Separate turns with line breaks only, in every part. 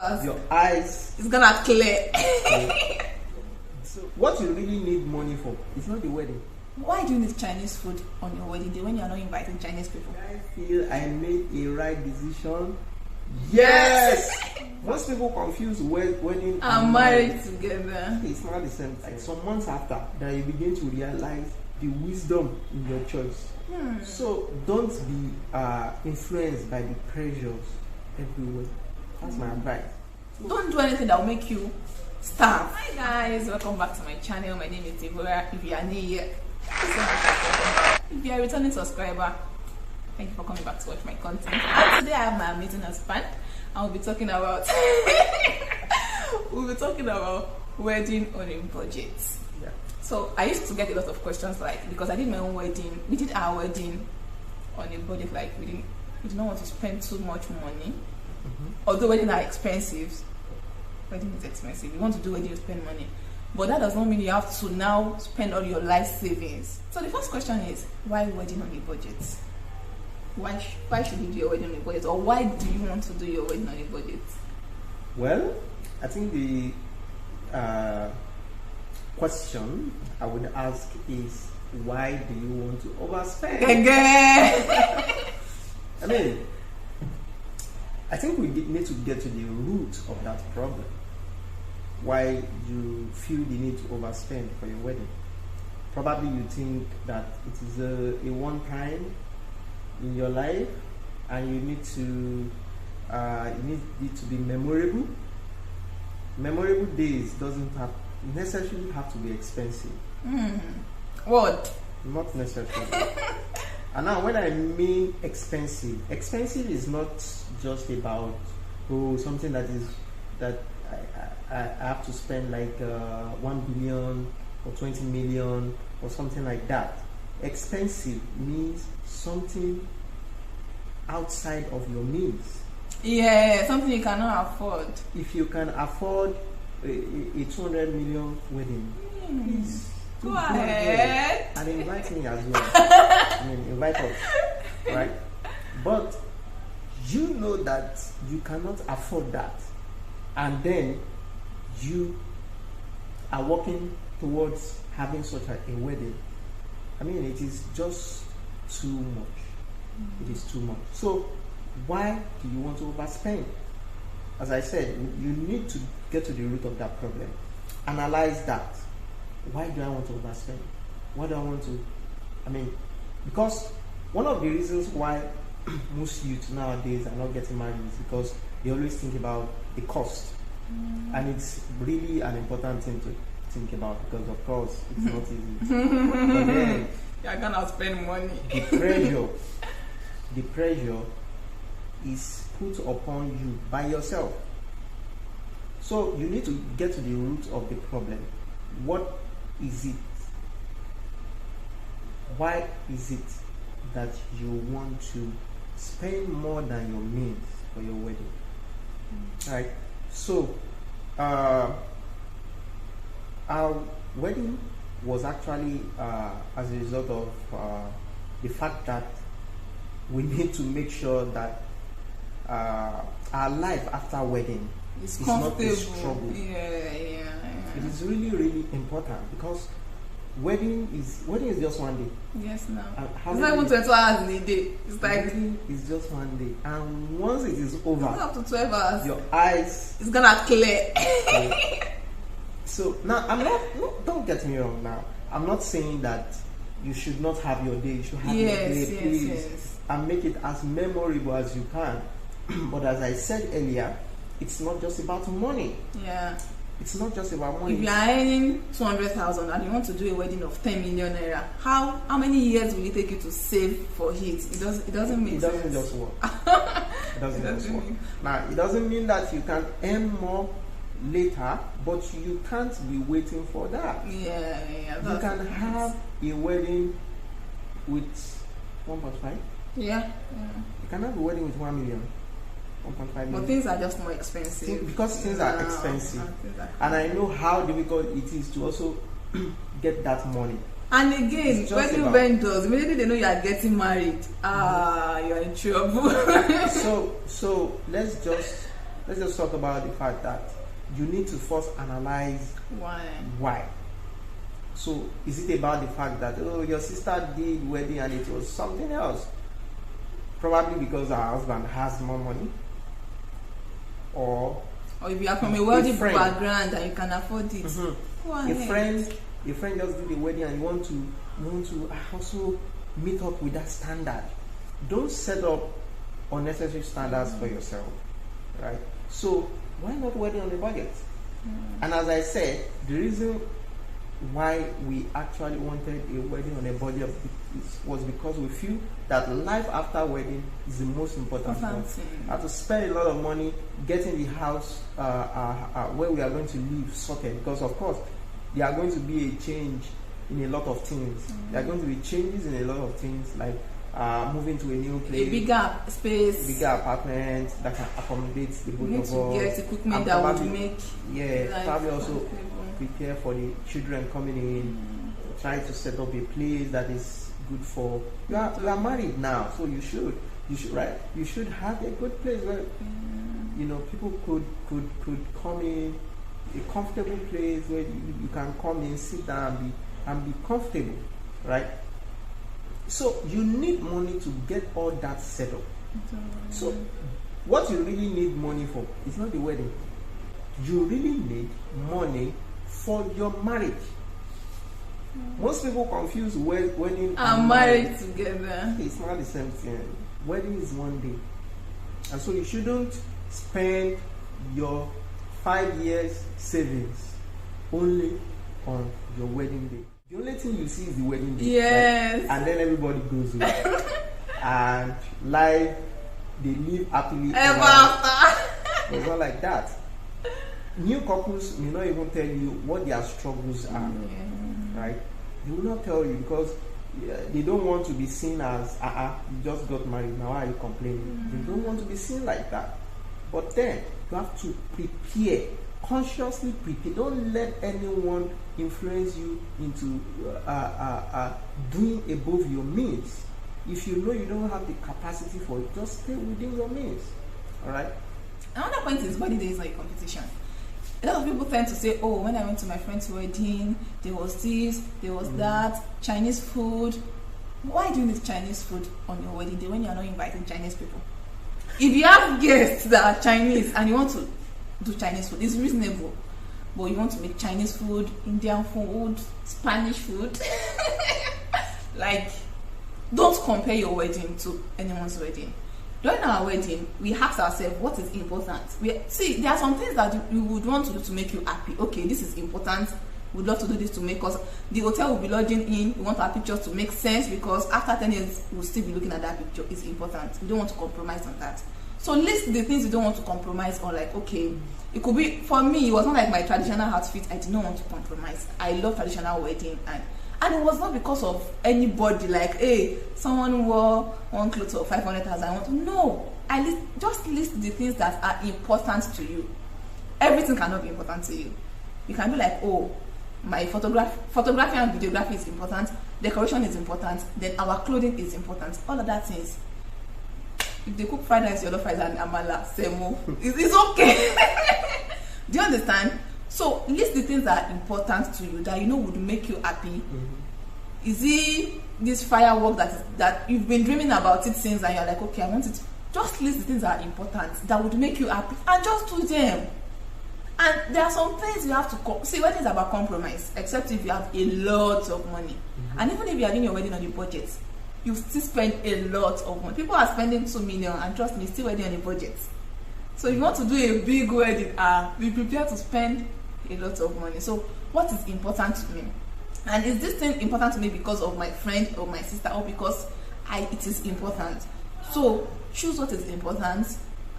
Your eyes.
It's gonna clear.
So what you really need money for is not the wedding.
Why do you need Chinese food on your wedding day when you are not inviting Chinese people?
I feel I made a right decision. Yes! Most people confuse wedding
and married together.
It's not the same thing. Some months after, that you begin to realize the wisdom in your choice. So don't be influenced by the pressures everywhere. That's my advice.
Don't do anything that will make you starve. Hi guys, welcome back to my channel. My name is Deborah. If you are new here, if you are a returning subscriber, thank you for coming back to watch my content. And today I have my amazing husband, and we'll be talking about wedding on a budget.
Yeah.
So I used to get a lot of questions like, because I did my own wedding, we did our wedding on a budget, like we did not want to spend too much money. Although weddings are expensive, wedding is expensive. You want to do wedding, you spend money, but that does not mean you have to now spend all your life savings. So the first question is, why wedding on a budget? Why should you do your wedding on a budget, or why do you want to do your wedding on a budget?
Well, I think the question I would ask is, why do you want to overspend?
Again.
I mean, I think we need to get to the root of that problem. Why you feel the need to overspend for your wedding. Probably you think that it is a one time in your life, and you need to it to be memorable. Memorable days doesn't necessarily have to be expensive.
What?
Not necessarily. And now when I mean expensive is not just about something that I have to spend like 1 billion or 20 million or something like that. Expensive means something outside of your means.
Yeah, something you cannot afford.
If you can afford a 200 million wedding, please
go ahead
and invite me as well. I mean, invite us, right? But you know that you cannot afford that, and then you are working towards having such a wedding. I mean, it is just too much. It is too much. So why do you want to overspend? As I said, you need to get to the root of that problem. Analyze that. Why do I want to overspend? Why do I want to? I mean, because one of the reasons why most youth nowadays are not getting married is because they always think about the cost. And it's really an important thing to think about, because of course it's not easy. But then
you're gonna spend money.
The pressure is put upon you by yourself. So you need to get to the root of the problem. What is it? Why is it that you want to spend more than your means for your wedding? Right? So our wedding was actually as a result of the fact that we need to make sure that our life after wedding is not a struggle.
Yeah.
It is really, really important, because wedding is just one day.
Yes, now. It's not even 24 hours in a day. It's like
wedding is just one day, and once it is over,
it's up to 12 hours.
Your eyes.
It's gonna clear.
So now don't get me wrong. Now I'm not saying that you should not have your day. You should have your day, please, and make it as memorable as you can. But as I said earlier, it's not just about money.
Yeah.
It's not just about money.
If you are earning 200,000 and you want to do a wedding of 10 million naira, how many years will it take you to save for it? It doesn't make sense.
It doesn't just work. It doesn't just work. Now, it doesn't mean that you can earn more later, but you can't be waiting for that.
Yeah.
You can have a wedding with 1.5.
Yeah.
You can have a wedding with 1 million. 1.5 million.
But things are just more expensive.
Because things are expensive. And I know how difficult it is to also get that money.
And again, wedding vendors, immediately they know you are getting married, you are in trouble.
So let's just let's just talk about the fact that you need to first analyze why. So is it about the fact that, oh, your sister did wedding and it was something else? Probably because her husband has more money. Or
if you are from a wealthy background and you can afford it.
A friend just did a wedding and you want to also meet up with that standard. Don't set up unnecessary standards for yourself, right? So why not wedding on a budget? And as I said, the reason why we actually wanted a wedding on a budget was because we feel that life after wedding is the most important thing. To spend a lot of money getting the house where we are going to live sorted, because of course there are going to be a change in a lot of things. There are going to be changes in a lot of things, like moving to a new place,
a bigger space,
bigger apartment that can accommodate the both of us.
You need to get equipment that would make
probably also prepare for the children coming in, trying to set up a place that is good for you are married now, so you should right, you should have a good place where people could come in, a comfortable place where you can come in, sit down and be comfortable, right? So you need money to get all that set up. So what you really need money for is not the wedding. You really need money for your marriage. Most people confuse wedding
and marriage together.
It's not the same thing. Wedding is one day, and so you shouldn't spend your 5 years savings only on your wedding day. The only thing you see is the wedding day.
Yes.
Right? And then everybody goes away. And life, they live happily ever after. It's not like that. New couples may not even tell you what their struggles are. Right? They will not tell you because they don't want to be seen as, you just got married, now why are you complaining? They don't want to be seen like that. But then, you have to prepare. Consciously prepare. Don't let anyone influence you into doing above your means. If you know you don't have the capacity for it, just stay within your means. Alright?
Another point is body day is not a competition. A lot of people tend to say, oh, when I went to my friend's wedding, there was this, there was that, Chinese food. Why do you need Chinese food on your wedding day when you're not inviting Chinese people? If you have guests that are Chinese and you want to do Chinese food, it's reasonable. But you want to make Chinese food, Indian food, Spanish food. Like, don't compare your wedding to anyone's wedding. During our wedding, we ask ourselves what is important. There are some things that you would want to do to make you happy. Okay, this is important. We'd love to do this to make us. The hotel will be lodging in. We want our pictures to make sense because after 10 years, we'll still be looking at that picture. It's important. We don't want to compromise on that. So list the things you don't want to compromise on. Like, okay, it could be, for me, it was not like my traditional outfit. I did not want to compromise. I love traditional wedding and it was not because of anybody, like, hey, someone wore one clothes of 500,000. No, just list the things that are important to you. Everything cannot be important to you. You can be like, oh, my photography and videography is important, decoration is important, then our clothing is important. All of that things. If they cook fried rice, jollof rice and amala, semo, it's okay. Do you understand? So list the things that are important to you that you know would make you happy. Is it this firework that you've been dreaming about it since and you're like, okay, I want it. Just list the things that are important that would make you happy and just do them. And there are some things you have to see. Wedding is about compromise, except if you have a lot of money. And even if you are doing your wedding on a budget, you still spend a lot of money. People are spending 2 million and trust me, still wedding on a budget. So if you want to do a big wedding, be prepared to spend a lot of money. So what is important to me? And is this thing important to me because of my friend or my sister or because it is important? So choose what is important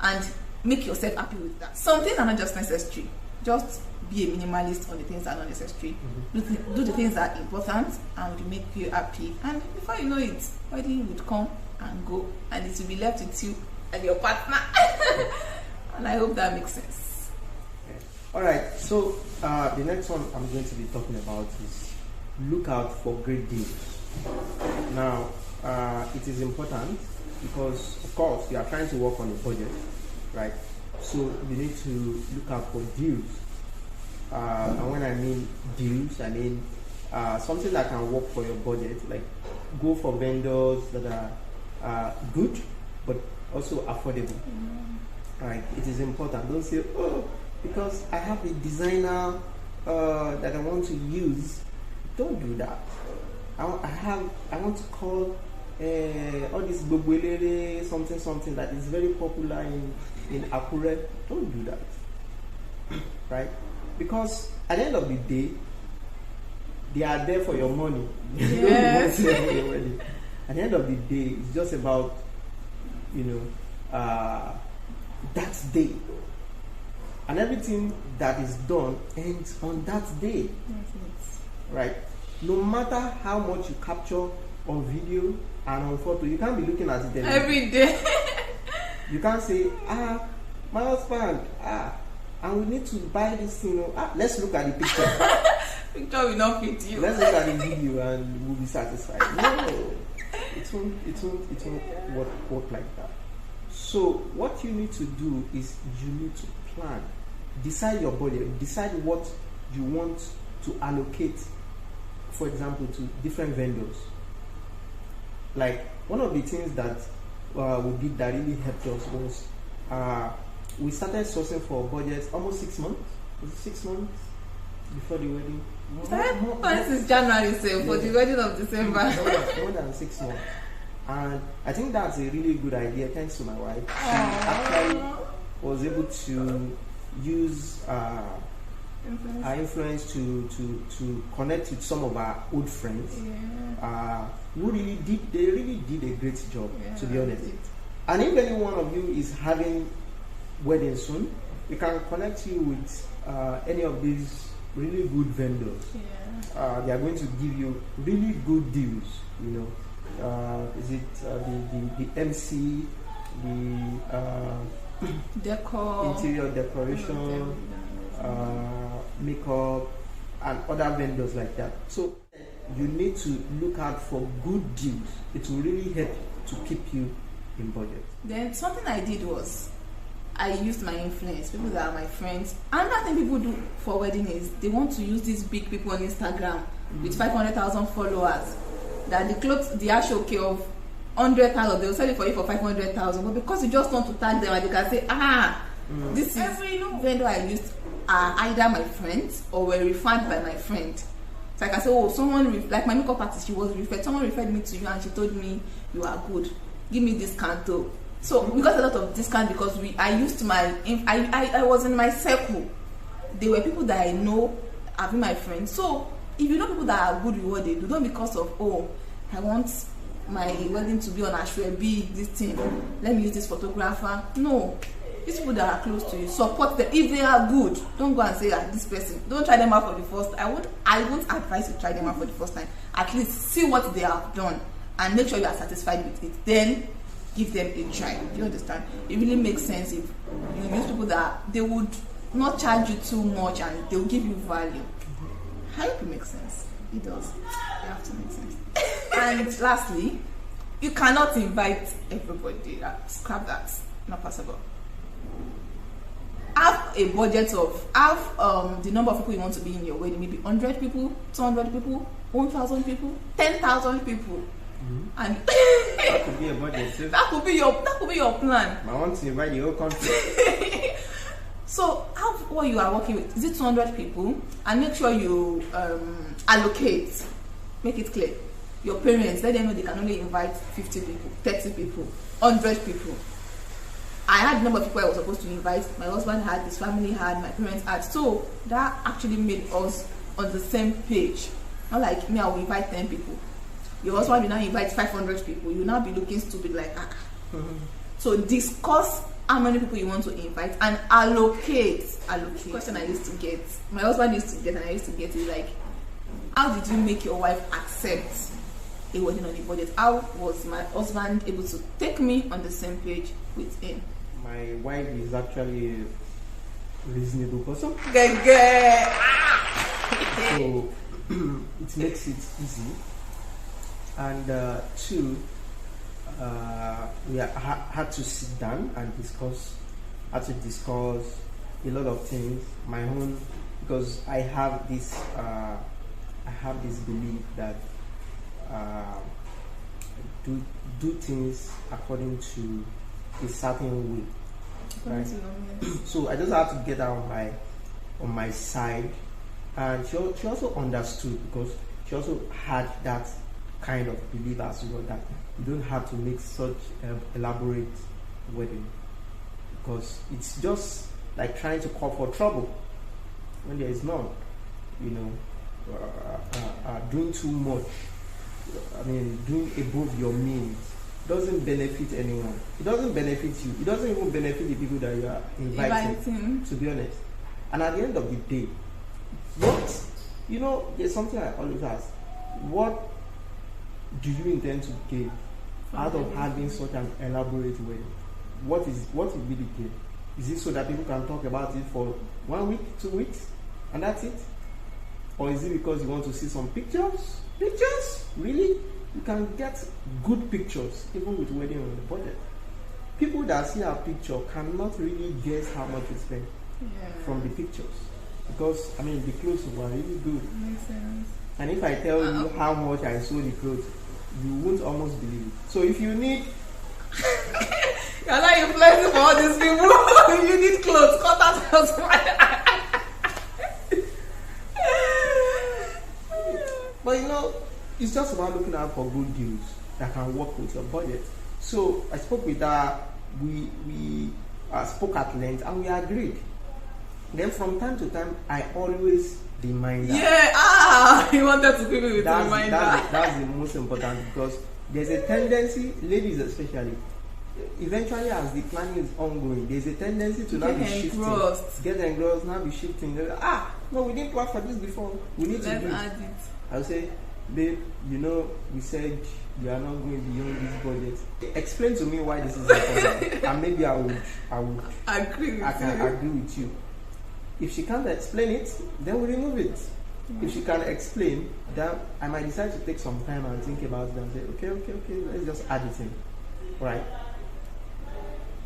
and make yourself happy with that. Some things are not just necessary. Just be a minimalist on the things that are not necessary. Do the things that are important and will make you happy. And before you know it, wedding would come and go and it will be left with you and your partner. And I hope that makes sense.
Alright, so the next one I'm going to be talking about is look out for great deals. Now, it is important because, of course, you are trying to work on a budget, right? So you need to look out for deals. And when I mean deals, I mean something that can work for your budget. Like go for vendors that are good but also affordable. Right? It is important. Don't say, oh, because I have a designer that I want to use. Don't do that. I want to call all this Bobwelere something that is very popular in Akure. Don't do that. Right? Because at the end of the day, they are there for your money.
Yes.
They don't want your money. At the end of the day, it's just about, that day. And everything that is done ends on that day.
Yes.
Right? No matter how much you capture on video and on photo, you can't be looking at it
every day.
You can't say, my husband, and we need to buy this thing. Let's look at the picture.
Picture will not fit you.
Let's look at the video and we'll be satisfied. No, it won't work like that. So what you need to do is you need to plan. Decide your budget. Decide what you want to allocate, for example, to different vendors. Like one of the things that we did that really helped us was we started sourcing for budgets almost 6 months. Was it 6 months before the wedding?
Since January, so for the wedding of December.
More than 6 months. And I think that's a really good idea, thanks to my wife. She actually was able to use our influence to connect with some of our old friends who they really did a great job, to be honest. And if any one of you is having wedding soon, we can connect you with any of these really good vendors. They are going to give you really good deals, is it the MC, the
decor,
interior decoration, makeup, and other vendors like that. So you need to look out for good deals. It will really help to keep you in budget.
Then something I did was I used my influence, people that are my friends. Another thing people do for wedding is they want to use these big people on Instagram with 500,000 followers. That the clothes, the actual okay of 100,000, they'll sell it for you for 500,000. But because you just want to tag them and you can say, this is every vendor I used are either my friends or were referred by my friend. So I can say, someone like my makeup artist, she was referred. Someone referred me to you and she told me you are good. Give me discount though. So we got a lot of discount because I was in my circle. They were people that I know, have been my friends. So if you know people that are good with what they do, don't because of I want my wedding to be on Ashwebi, this thing. Let me use this photographer. No, these people that are close to you, support them. If they are good, don't go and say this person. Don't try them out for the first time. I won't advise you to try them out for the first time. At least see what they have done and make sure you are satisfied with it. Then give them a try. Do you understand? It really makes sense if you use people that they would not charge you too much and they'll give you value. I hope it makes sense. It does. It have to make sense. And lastly, you cannot invite everybody. Scrap that. Not possible. Have a budget of the number of people you want to be in your wedding. Maybe 100 people, 200 people, 1,000 people, 10,000 people. And
that could be a budget too.
That could be your plan.
I want to invite the whole country.
So what you are working with, is it 200 people? And make sure you allocate, make it clear. Your parents, let them know they can only invite 50 people, 30 people, 100 people. I had the number of people I was supposed to invite. My husband had, his family had, my parents had. So that actually made us on the same page. Not like me, I will invite 10 people. Your husband will now invite 500 people. You will now be looking stupid like So discuss how many people you want to invite and allocate. The question I used to get, my husband used to get and I used to get is like, how did you make your wife accept a wedding on a budget? How was my husband able to take me on the same page with him?
My wife is actually a reasonable person. So it makes it easy. And two, we had to sit down and discuss had to discuss a lot of things, my own, because I have this belief that do things according to a certain way, right? So I just have to get out on my side, and she also understood, because she also had that kind of belief as well, that you don't have to make such elaborate wedding, because it's just like trying to call for trouble when there is none. Doing too much, doing above your means doesn't benefit anyone. It doesn't benefit you. It doesn't even benefit the people that you are inviting, to be honest. And at the end of the day, there's something I always ask: what do you intend to gain out of having such an elaborate wedding? What will be the gain? Is it so that people can talk about it for 1 week, 2 weeks, and that's it? Or is it because you want to see some pictures? Pictures? Really? You can get good pictures even with wedding on the budget. People that see our picture cannot really guess how much we spend from the pictures, because the clothes were really good.
Makes sense.
And if I tell you how much I sold the clothes, you won't almost believe it. So if you need
you're not influencing for all these people. You need clothes, contact us.
But it's just about looking out for good deals that can work with your budget. So I spoke with her, we spoke at length, and we agreed. Then from time to time, I always remind her.
Yeah, he wanted to give me with a reminder.
That's the most important, because there's a tendency, ladies especially, eventually as the planning is ongoing, there's a tendency to now be shifting. Get engrossed, now be shifting. No, we didn't plan for this before. We need to do it.
Add it.
I'll say, babe, we said you are not going beyond this budget. Explain to me why this is important, and maybe I would
agree
with you. If she can't explain it, then we remove it. If she can explain, then I might decide to take some time and think about it and say, okay, let's just add it in, right?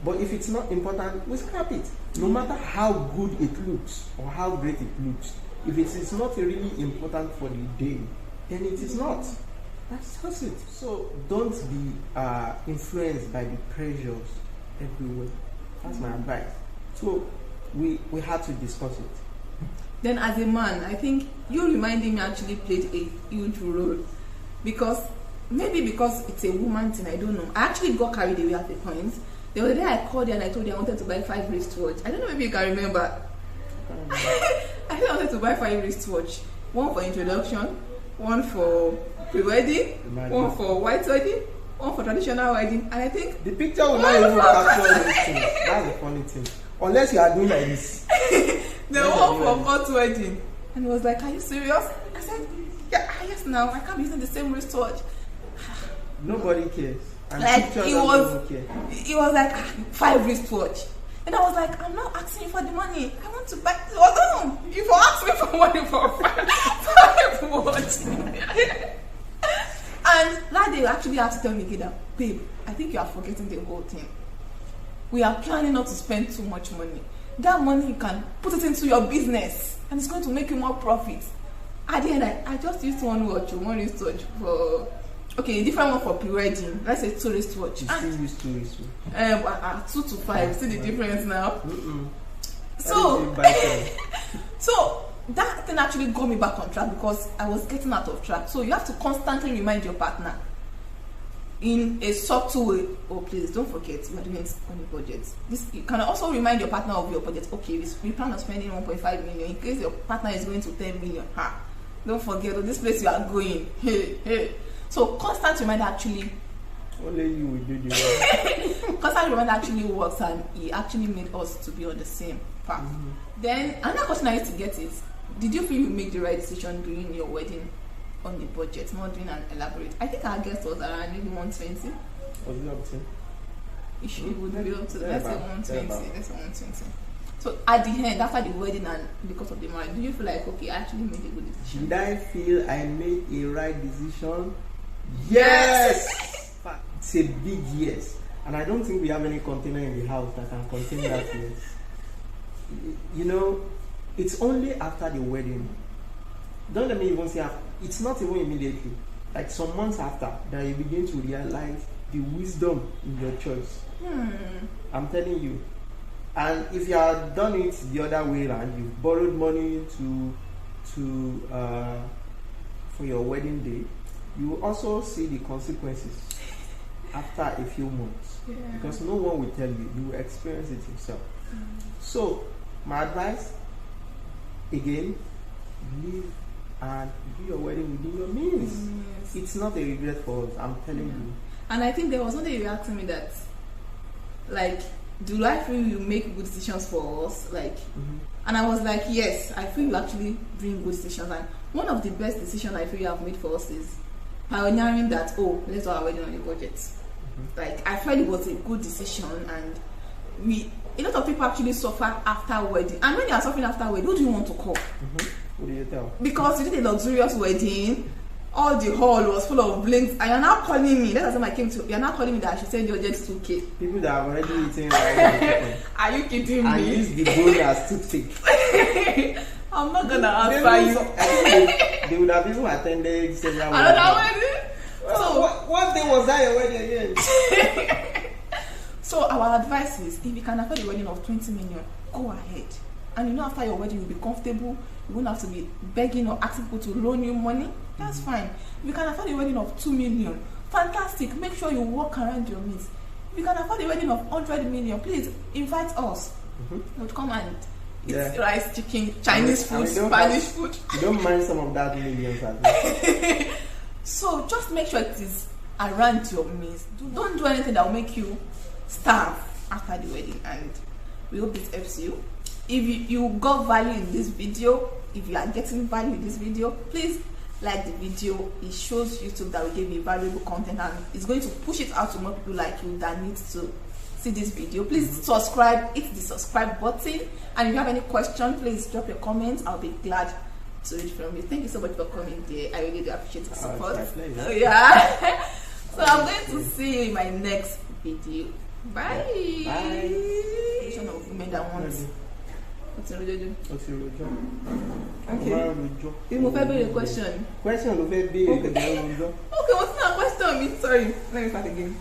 But if it's not important, we scrap it. No matter how good it looks or how great it looks, if it is not really important for the day, then it is not. That's just it. So don't be influenced by the pressures everywhere. That's my advice. So we had to discuss it.
Then as a man, I think you reminding me actually played a huge role, because it's a woman thing, I don't know. I actually got carried away at the point. The other day I called you and I told you I wanted to buy 5 wristwatch. I don't know, maybe you can remember. I think I wanted to buy 5 wristwatch. 1 for introduction, 1 for pre-wedding, 1 for white wedding, 1 for traditional wedding, and I think
the picture will not even capture those things. That's the funny thing. Unless you are doing like this.
The one for hot wedding. And he was like, are you serious? I said, yeah, yes now. I can't be using the same wristwatch.
Nobody cares. And
like it was like 5 wristwatch. And I was like, I'm not asking you for the money. I want to buy. Oh no! You ask me for money for 5 watch. And that day you actually have to tell me, Gida, babe, I think you are forgetting the whole thing. We are planning not to spend too much money. That money you can put it into your business, and it's going to make you more profit. At the end, I just used one wristwatch for. Okay, a different one for pre-wedding. Let's say 2 wristwatch.
You still use 2 wristwatch?
2 to 5. See the difference now? So that thing actually got me back on track, because I was getting out of track. So you have to constantly remind your partner in a subtle way. Oh, please don't forget, we are doing it on a budget. You can also remind your partner of your budget. Okay, we plan on spending 1.5 million. In case your partner is going to 10 million, don't forget, this place you are going. Hey. So constant reminder actually.
Only you will do the work.
Constant reminder actually works, and it actually made us to be on the same path. Mm-hmm. Then another question I used to get is, did you feel you make the right decision during your wedding on the budget, not doing an elaborate? I think our guest was around maybe 120.
Was it up to?
It would be up to, let's say 120. Let's say 120. So at the end, after the wedding and because of the marriage, do you feel like, okay, I actually made a good decision?
Did I feel I made a right decision? Yes! It's a big yes. And I don't think we have any container in the house that can contain that yet. You know, it's only after the wedding. Don't let me even say it's not even immediately. Like some months after that you begin to realize the wisdom in your choice. I'm telling you. And if you have done it the other way around, you've borrowed money for your wedding day, you will also see the consequences after a few months.
Yeah.
Because no one will tell you. You will experience it yourself. So, my advice, again, live and do your wedding within your means.
Yes.
It's not a regret for us, I'm telling you.
And I think there was something you asked me that, like, do I feel you make good decisions for us? Like, and I was like, yes, I feel you actually bring good decisions. And one of the best decisions I feel you have made for us is pioneering that, oh, let's do our wedding on a budget. Like, I felt it was a good decision, and a lot of people actually suffer after wedding. And when you are suffering after wedding, who do you want to call?
Who do you tell?
Because you did a luxurious wedding, all the hall was full of blinks, and you're now calling me. That's why I came to. You're now calling me that I should send your jet 2K.
People that have already eaten right.
Are you kidding me?
And use the bone as toothpick.
I'm not gonna answer you.
They would have even attended several
Another wedding.
So what day was that your wedding again?
So our advice is, if you can afford a wedding of 20 million, go ahead. And you know, after your wedding, you'll be comfortable. You won't have to be begging or asking people to loan you money. That's fine. If you can afford a wedding of 2 million, fantastic. Make sure you work around your means. If you can afford a wedding of 100 million, please invite us. We'll come and eat rice, chicken, Chinese food, Spanish food.
You don't mind some of that millions as well.
So just make sure it is around your means. Don't do anything that will make you starve after the wedding. And we hope this helps you. If you got value in this video, if you are getting value in this video, please like the video. It shows YouTube that we gave you valuable content, and it's going to push it out to more people like you that need to see this video. Please subscribe, hit the subscribe button, and if you have any question, please drop your comments. I'll be glad to read from you. Thank you so much for coming there. I really do appreciate the support. Yeah. So I'm going to see you in my next video. Bye.
Bye.
Of women that want. What's your religion?
Okay.
You move a question.
Question of a baby.
Okay, what's that question? Sorry. Let me start again.